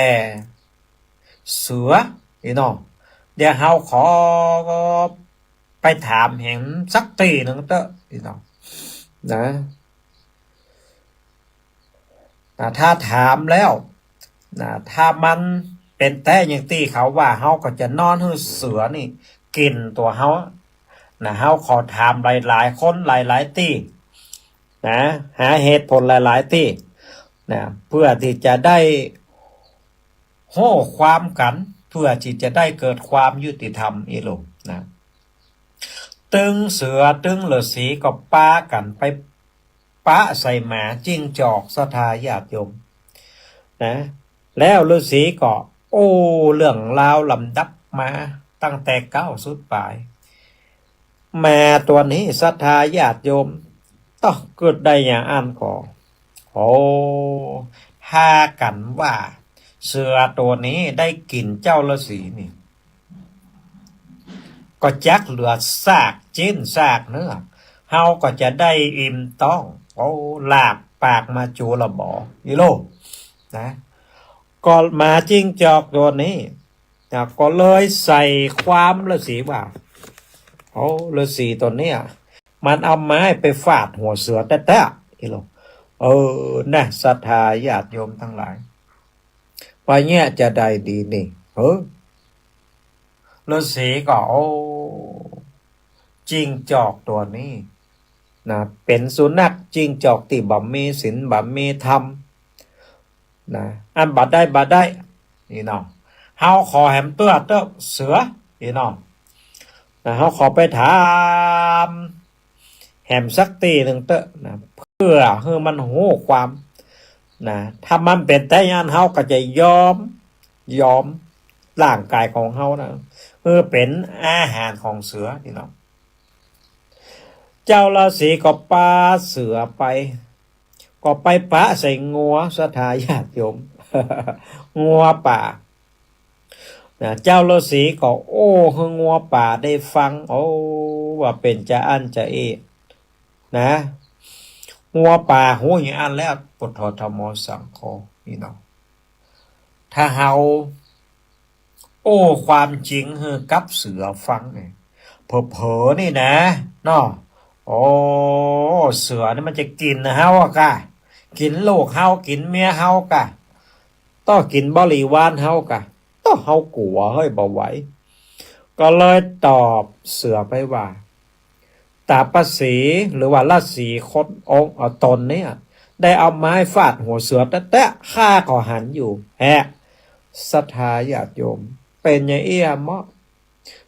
เสือพี่น้องเดี๋ยวเฮาขอไปถามแห่งสักทีหนึ่งเถอะพี่น้องนะถ้าถามแล้วนะถ้ามันเป็นแต่อย่างที่เขาว่าเฮาก็จะนอนให้เสือนี่กินตัวเฮานะเฮาขอถามหลายๆคนหลายๆที่นะหาเหตุผลหลายๆที่นะเพื่อที่จะได้โห่ความกันเพื่อที่จะได้เกิดความยุติธรรมอีหลงนะตึงเสือตึงฤาษีก็ป้ากันไปปะใส่หมาจิ้งจอกศรัทธาญาติโยมนะแล้วฤาษีก็เรื่องราวลำดับมาตั้งแต่เก้าสุดปลายแม่ตัวนี้ศรัทธาญาติโยมต้องเกิดได้อย่างอันก่อถ้ากันว่าเสือตัวนี้ได้กินเจ้าฤาษีนี่ก็จักเหลือซากจิ้นซากเนื้อเฮาก็จะได้อิ่มต้องลาบปากมาจูละบ่อีโลนะก็มาจิ้งจอกตัวนี้ก็เลยใส่ความฤาษีว่าฤาษีตัวเนี้ยมันเอาไม้ไปฟาดหัวเสือแท้ๆอีโลนะศรัทธาญาติโยมทั้งหลายไปเนี่ยจะได้ดีนี่ฤาษีก็จิ้งจอกตัวนี้นะเป็นสุนัขจิ้งจอกที่บ่มีศีลบ่มีธรรมนะอันบ่ได้นี่น้องเฮาขอแหมเตื้อเสือนี่น้องนะเฮาขอไปถามแหมสักทีหนึ่งเตอะนะเพื่อให้มันหูความนะถ้ามันเป็นแต่ยันเฮาก็จะยอมร่างกายของเฮานะเป็นอาหารของเสือนี่น้องเจ้าฤาษีก็ปาเสือไปก็ไปปะใส่งัวศรัทธาญาติโยม งัวป่าเจ้าฤาษีก็ให้งัวป่าได้ฟังว่าเป็นจะอันจะนะงัวป่าหูอย่างอันแล้วพุทโธธัมโมสังโฆนี่เนาะถ้าเฮา โอ้ความจริงเฮอกับเสือฟังเนี่ยเผลอๆนี่นะเนาะโอ้เสือนี่มันจะกินเฮาอะกะกินลูกเฮากินเมียเฮากะต้องกินบริวารเฮากะต้องเฮากลัวเฮ้ยบ่ไหวก็เลยตอบเสือไปว่าตาประสีหรือว่าราศีคดองค์ตนเนี่ยได้เอาไม้ฟาดหัวเสือแตะข้าก็หันอยู่แฮะศรัทธาญาติโยมเป็นอย่างเอี้ยมะ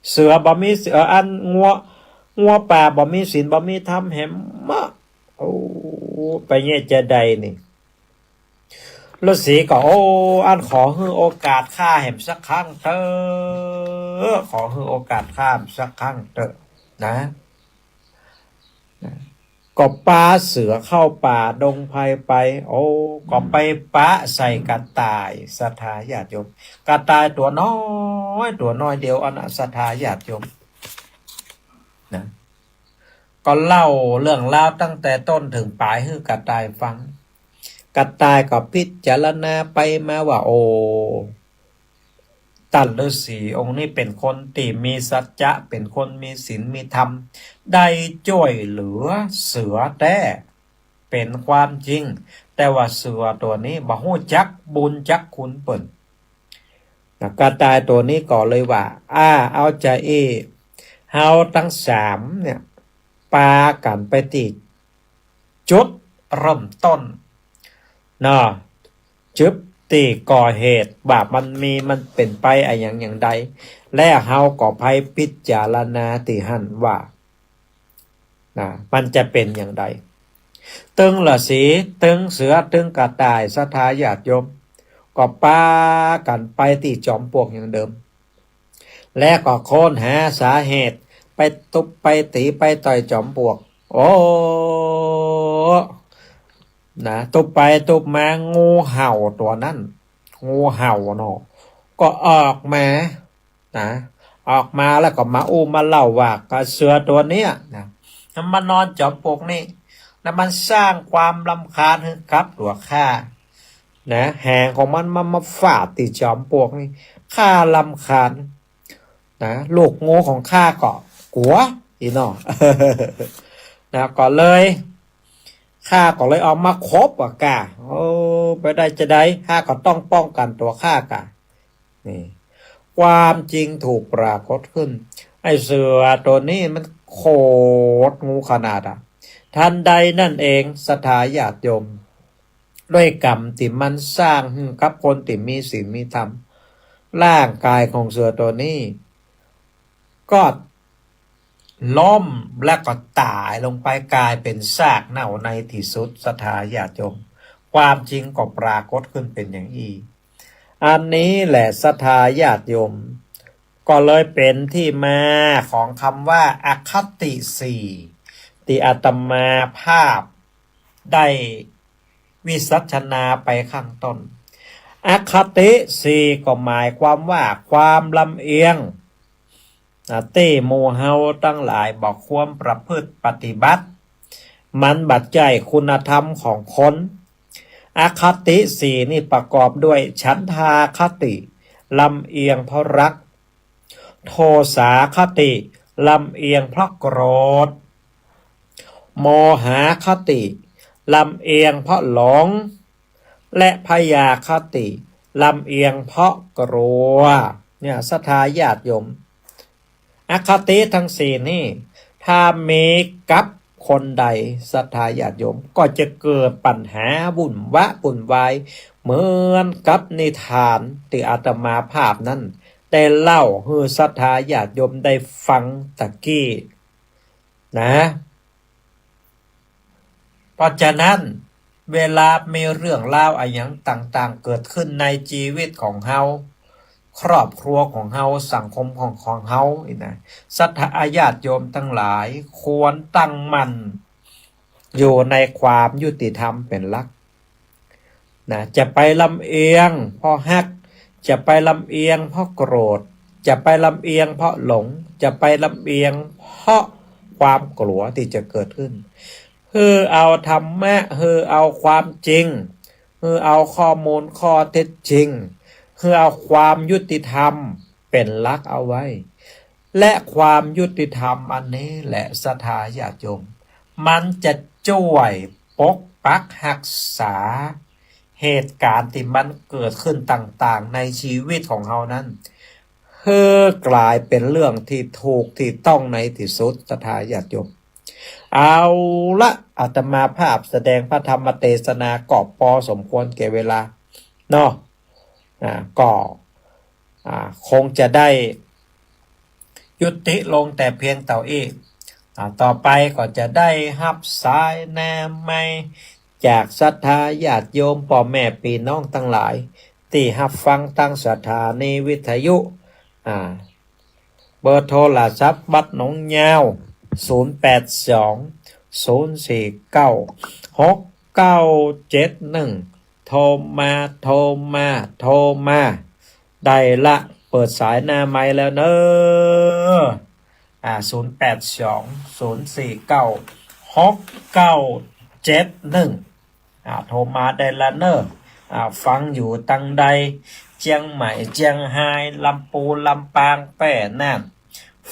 เสือบ่มีเสืออันงัวป่าบ่มีศีลบ่มีธรรมแหมมะโอ้ไปเนี่ยจะใดนี่ฤาษีก็โอ้อันขอให้โอกาสข้าแหมสักครั้งเถอะขอให้โอกาสข้ามสักครั้งเถอะนะก็ปลาเสือเข้าป่าดงไพไปโอ้ก็ไปปะใส่กระต่ายศรัทธาญาติโยมกระต่ายตัวน้อยเดียวอันศรัทธาญาติโยมนะก็เล่าเรื่องราวตั้งแต่ต้นถึงปลายให้กระต่ายฟังกระต่ายก็พิจารณาไปมาว่าโอ้ท่านฤาษีองค์นี้เป็นคนที่มีสัจจะเป็นคนมีศีลมีธรรมได้ช่วยเหลือเสือแต่เป็นความจริงแต่ว่าเสือตัวนี้บ่ฮู้จักบุญจักคุณเปิ่นกระต่ายตัวนี้ก็เลยว่าเอาใจเฮาทั้งสามเนี่ยปากันไปติจุดเริ่มต้นเนาะจุดตีก่อเหตุว่ามันเป็นไปอย่างใดและเฮาก็ไปพิจารณาติหันว่ามันจะเป็นอย่างใดตึงละสีตึงเสือตึงกระต่ายศรัทธาญาติโยมก็ปากันไปตีจอมปลวกอย่างเดิมและก็ค้นหาสาเหตุไปตุบไปตีไปต่อยจอมปลวกโอ้ตุบไปตุบมางูเห่าตัวนั้นงูเห่าเนาะก็ออกมาออกมาแล้วก็มามาเล่าว่ากระเสือตัวเนี้ยมันนอนจอมปลวกนี่แล้วมันสร้างความรำคาญให้กับตัวข้าแหงของมันมาฟาดติจอมปลวกนี่ข้ารำคาญลูกงูของข้าก็กลัวอีเนาะ ก็เลยข้าก็เลยออกมาคบอ่ะกะโอ้ไปได้จะได้ข้าก็ต้องป้องกันตัวข้ากะนี่ความจริงถูกปรากฏขึ้นไอ้เสือตัวนี้มันโคตรงูขนาดทันใดนั่นเองศรัทธาญาติโยมด้วยกรรมที่มันสร้างกับคนที่มีศีลมีธรรมร่างกายของเสือตัวนี้ก็ล้มและก็ตายลงไปกลายเป็นซากเน่าในที่สุดศรัทธาญาติโยมความจริงก็ปรากฏขึ้นเป็นอย่างนี้อันนี้แหละศรัทธาญาติโยมก็เลยเป็นที่มาของคำว่าอคติสี่ที่อาตมาภาพได้วิสัชนาไปข้างต้นอคติสี่ก็หมายความว่าความลำเอียงที่หมู่เฮาตั้งหลายบอกความประพฤติปฏิบัติมันบัดใจคุณธรรมของคนอคติสี่นี่ประกอบด้วยฉันทาคติลำเอียงเพราะรักโทสาคติลำเอียงเพราะโกรธโมหาคติลำเอียงเพราะหลงและพยาคติลำเอียงเพราะกลัวเนี่ยศรัทธาญาติโยมอคติทั้งสี่นี่ถ้ามีกับคนใดศรัทธาญาติโยมก็จะเกิดปัญหาวุ่นวายเหมือนกับนิทานที่อาตมาภาพนั้นได้เล่าให้ศรัทธาญาติโยมได้ฟังตะกี้เพราะฉะนั้นเวลามีเรื่องเล่าอะไรอย่างต่างๆเกิดขึ้นในชีวิตของเฮาครอบครัวของเฮาสังคมของเฮาศรัทธาญาติโยมทั้งหลายควรตั้งมั่นอยู่ในความยุติธรรมเป็นหลักจะไปลำเอียงเพราะฮักจะไปลำเอียงเพราะโกรธจะไปลำเอียงเพราะหลงจะไปลำเอียงเพราะความกลัวที่จะเกิดขึ้นเอาธรรมะเอาความจริงเอาข้อมูลข้อเท็จจริงเอาความยุติธรรมเ เป็นหลักเอาไว้และความยุติธรรมอันนี้แหละศรัทธาญาติโยมมันจะช่วยปกปักรักษาเหตุการณ์ที่มันเกิดขึ้นต่างๆในชีวิตของเรานั้นเพื่อกลายเป็นเรื่องที่ถูกที่ต้องในที่สุดศรัทธาญาติโยมเอาละอาตมาภาพแสดงพระธรรมเทศนากอบพอสมควรแก่เวลาเนาะก็คงจะได้ยุติลงแต่เพียงเท่าเองต่อไปก็จะได้ฮับสายแนมไม่จากศรัทธาญาติโยมพ่อแม่พี่น้องทั้งหลายที่ฮับฟังตั้งสถานีวิทยุเบอร์โทรศัพท์บัดหนองยาว082 049 6971โทรมาได้ละเปิดสายหน้าไม้แล้วเนอะ082 049 6971โทรมาได้ละเนอะฟังอยู่ตังใดเจียงใหม่เจียงไฮ้ลำปูลำปางแป้น่าน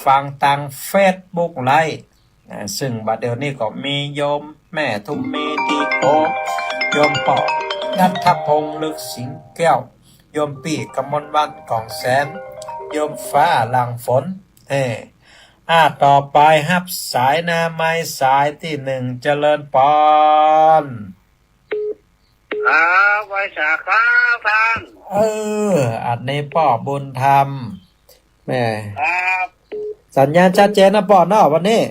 ฟังทางเฟซบุ๊กไลฟ์ซึ่งบัดเดี๋ยวนี้ก็มีโยมแม่ทุมมีดีโกโยมปอนัทพงษ์ลึกสิงแก้วโยมปีกมลวันกองแสนโยมฟ้าหลังฝนต่อไปฮับสายหน้าไม้สายที่หนึ่งเจริญปอนไว้สาขาท่านอันนี้พ่อบุญธรรมแม่ครับ สัญญาณชัดเจนนะพ่อเนาะวันนี้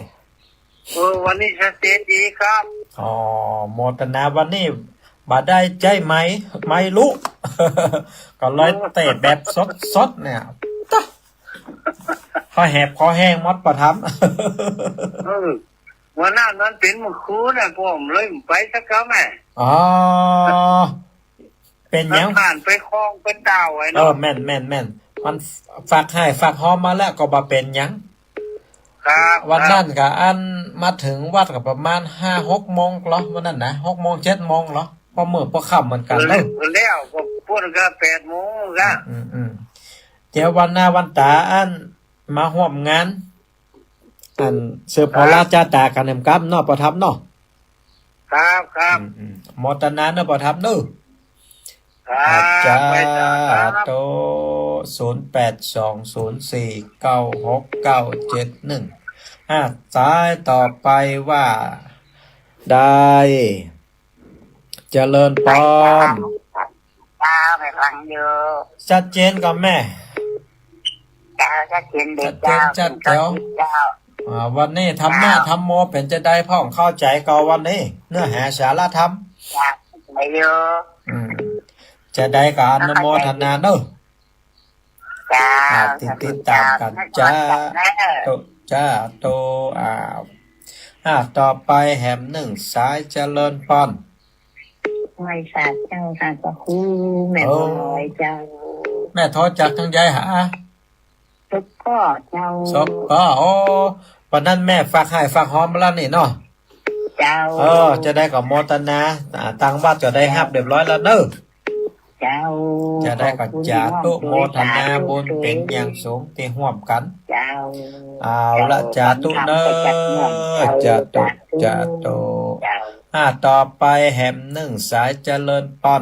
วันนี้ชัดเจนดีครับโมทนาวันนี้บ่ได้ใจไหมไม่รู้ ก็เลยเตะแบบสดเนี่ยพอแหบพอแห้งมดประทับวันนั้นเป็นเมื่อคืนนะผมเลยไปสักครั้งเป็นยังผ่านไปคลองเป็นดาวไว้เนาะแม่นมันฝากให้ฝากหอมมาแล้วก็บ่เป็นยังครับวันนั้นก็อันมาถึงวัดก็ประมาณ 5-6 โมงเหรอวันนั้นนะ6 โมง 7 โมงเหรอพอมื้อพอค่ำเหมือนกันแล้วก็พูดก็8 โมงละเดี๋ยววันหน้าวันตาอันมาร่วมงานอันเสือพอราชาตากันแหมกำเนาะประทับเนาะครับโมทนาเนาะประทับเนาะอาจารย์โต0820496971สายต่อไปว่าได้เจริญปอนไปฟังอยู่ชัดเจนกับแม่ชัดเจนเด็กเจ้าชัดเจ้าวันนี้ธรรมะธรรมโมเป็นจะได้พ่องเข้าใจก็วันนี้เนื้อหาสาระธรรมไปอยู่จะได้กับอนุโมทนาเนอะติดตามกันจ้าโตต่อไปแหมหนึ่งสายเจริญปอนไม่สาเจ้าค่ะก็คู่แม่น้อยเจ้าแม่โทษจากทางยายหาศพก็เจ้าศพก็วันนั้นแม่ฝากให้ฝากหอมมาแล้วนี่เนาะเจ้าจะได้กับโมทนาตังวัดจะได้ฮับเรียบร้อยแล้วเนอะเจ้าจะได้กับจาตุโมทนาบุญเป็นอย่างสูงที่ห่วมกันเจ้าเอาละจาตุเนอะจาตุต่อไปแหมหนึ่งสายเจริญปอ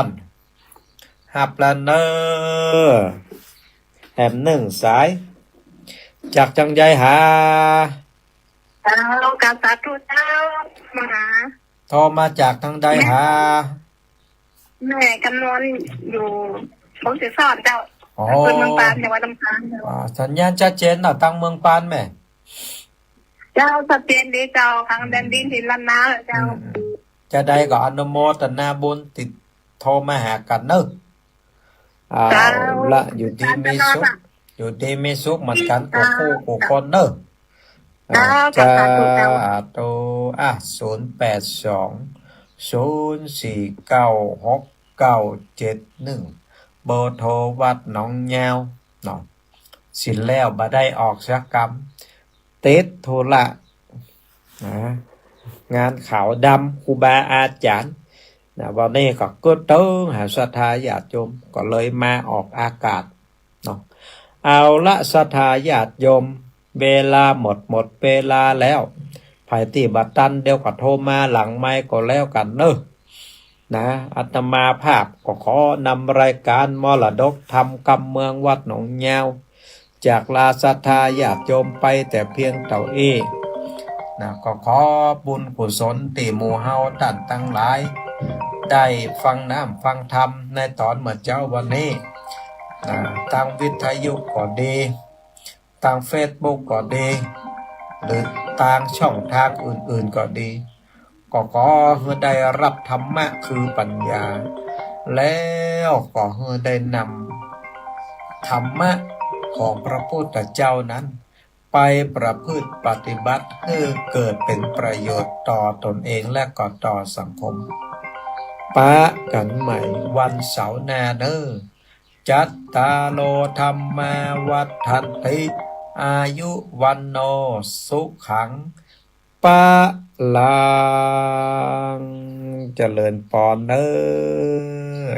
นฮับละเนอแหมหนึ่งสายจากจังใยหากับสาธุเจ้ามาโทรมาจากทางใดหาแม่กำนวนอยู่ผมจะสอนเจ้าเป็นเมืองปานจังหวัดลำพูนสัญญาณชัดเจนตั้งเมืองปานแม่เจ้าชัดเจนดีเจ้าทางแดนดินที่ล้านนาเจ้าจะได้ก็อนุโมทนาบุญติดโทรมาหากันเนอะละอยู่ดีมีสุขเหมือนกันกับคู่กับคนเนอะจ้าโต082 0496971เบอร์โทรวัดหนองยาวเนาะสิแล้วบ่ได้ออกสักกรรมติดโทระงานขาวดำครูบาอาจารย์ นะวันนี้ก็เกิดเติ้งหาศรัทธาญาติโยมก็เลยมาออกอากาศเนาะเอาละศรัทธาญาติโยมเวลาหมดเวลาแล้วภายที่บัดตันเดี๋ยวก็โทรมาหลังไมค์ก็แล้วกันเนอะนะอาตมาภาพก็ขอนำรายการมรดกธรรมกำเมืองวัดหนองยาวจากลาศรัทธาญาติโยมไปแต่เพียงเท่านะก็ขอบุญกุศลที่หมู่เฮาท่านทั้งหลายได้ฟังน้ำฟังธรรมในตอนเมื่อเจ้าวันนี้นะทางวิทยุก็ดีทางเฟซบุ๊กก็ดีหรือทางช่องทางอื่นๆก็ดีก็ขอให้ได้รับธรรมะคือปัญญาแล้วก็ให้ได้นำธรรมะของพระพุทธเจ้านั้นไปประพฤติปฏิบัติให้เกิดเป็นประโยชน์ต่อตนเองและก็ต่อสังคมปะกันใหม่วันเสาร์หน้าเด้อจัตตาโลธรรมาวัฏฐันติอายุวันโนสุขังปะลังเจริญพรเด้อ